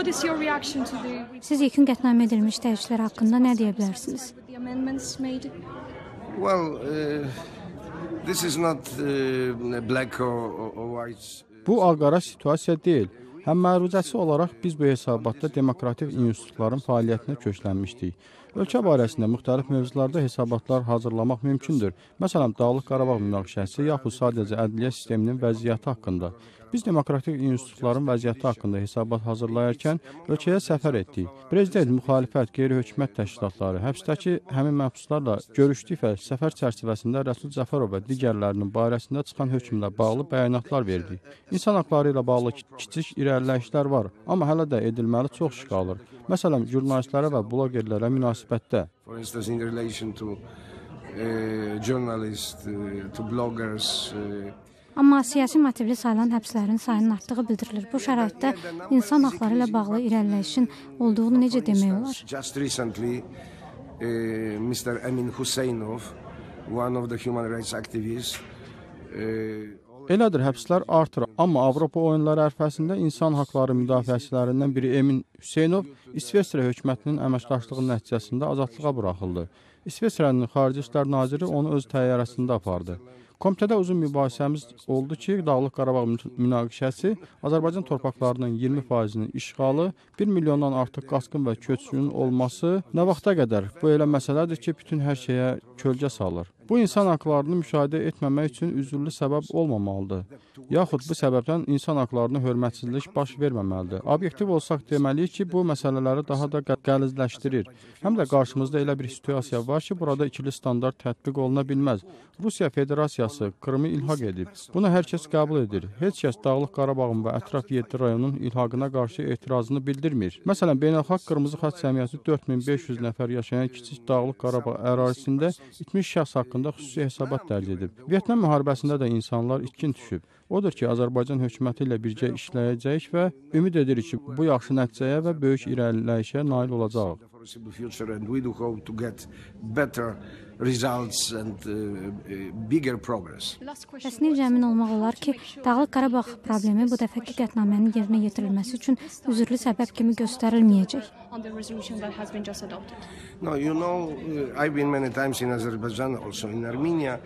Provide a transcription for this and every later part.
What is your reaction to the Siz yekun qətnamə edilmiş dəyişikliklər haqqında nə deyə bilərsiniz? the amendments made? Well, this is not black or white. Bu ağqara situasiya deyil. Həm məruzəsi olaraq biz bu hesabatda demokratik institutların fəaliyyətinə köklənmişdik. Ölkə barəsində müxtəlif mövzularda hesabatlar hazırlamaq mümkündür. Məsələn, Dağlıq Qarabağ münaqişəsi yaxud sadəcə ədliyyə sisteminin vəziyyəti haqqında. Biz demokratik institutların vəziyyəti haqqında hesabat hazırlayarkən ölkəyə səfər etdik. Prezident, müxalifət, qeyri-hökumət təşkilatları, həbsdəki həmin məhbuslarla görüşdük və səfər çərçivəsində Rəsul Cəfərov və digərlərinin barəsində çıxan hökmlə bağlı bəyanatlar verdik. İnsan haqları ilə bağlı kiçik irəliləyişlər var, amma hələ də edilməli çox iş qalır. Məsələn, jurnalistlərə və blogerlərə münasibətdə. For instance, in relation to journalists, to bloggers. Amma siyasi motivli sayılan həbslərin sayının artdığı bildirilir. Bu şəraitdə insan haqları ilə bağlı irəliləyişin olduğunu necə demək olar? Just recently, Mr. Emin Huseynov, one of the human rights activists, Elədir, həbslər artır, amma Avropa oyunları ərəfəsində insan haqları müdafiəçilərindən biri Emin Hüseynov İsveçrə hökumətinin əməkdaşlığı nəticəsində azadlığa buraxıldı. İsveçrənin Xarici İşlər naziri onu öz təyyarəsində apardı. Komitədə uzun mübahisəmiz oldu ki, Dağlıq Qarabağ münaqişəsi Azərbaycan torpaqlarının 20%-nin işğalı, 1 milyondan artıq qaçqın və köçkünün olması nə vaxta qədər? Bu elə məsələdir ki, bütün hər şeyə kölgə salır. Bu insan haqlarını müşahidə etməmək üçün üzürlü səbəb olmamalıdır. Yaxud bu səbəbdən insan haqlarına hörmətsizlik baş verməməlidir. Obyektiv olsaq deməliyik ki, bu məsələləri daha da qəlizləşdirir. Həm də qarşımızda elə bir situasiya var ki, burada ikili standart tətbiq oluna bilməz. Rusiya Federasiyası Krımı ilhaq edib. Bunu hər kəs qəbul edir. Heç kəs Dağlıq Qarabağın və ətraf 7 rayonun ilhaqına qarşı etirazını bildirmir. Məsələn, beynəlxalq Qırmızı Xaç Cəmiyyəti 4500 nəfər yaşayan kiçik Dağlıq Qarabağ ərazisində itmiş şəxs haqqında xüsusi hesabat dərc edib. Vyetnam müharibəsində də insanlar itkin düşüb. Odur ki, Azərbaycan hökuməti ilə birgə işləyəcəyik və ümid edirik ki, bu yaxşı nəticəyə və böyük irəliləyişə nail olacaq. Bəs necə əmin olmaq olar ki, Dağlıq Qarabağ problemi bu dəfəki qətnamənin yerinə yetirilməsi üçün üzürlü səbəb kimi göstərilməyəcək? No, you know, I've been many times in Azerbaijan, also in Armenia.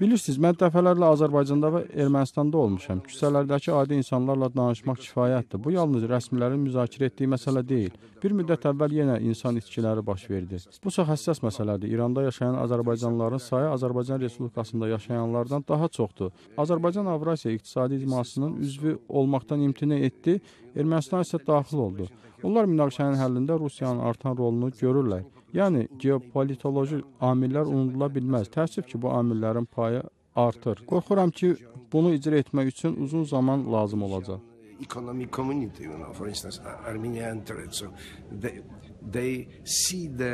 Bilirsiniz, mən dəfələrlə Azərbaycanda və Ermənistanda olmuşam. Küçələrdəki adi insanlarla danışmaq kifayətdir. Bu yalnız rəsmilərin müzakirə etdiyi məsələ deyil. Bir müddət əvvəl yenə insan itkiləri baş verdi. Bu çox həssas məsələdir. İranda yaşayan Azərbaycanlıların sayı Azərbaycan Respublikasında yaşayanlardan daha çoxdur. Azərbaycan Avrasiya İqtisadi İcmasının üzvü olmaqdan imtina etdi, Ermənistan isə daxil oldu. Onlar münaqişənin həllində Rusiyanın artan rolunu görürlər. Yəni, geopolitoloji amillər unudula bilməz. Təəssüf ki, bu amillərin payı artır. Qorxuram ki, bunu icra etmək üçün uzun zaman lazım olacaq. Economic community, you know, for instance, Armenia entered, so they see the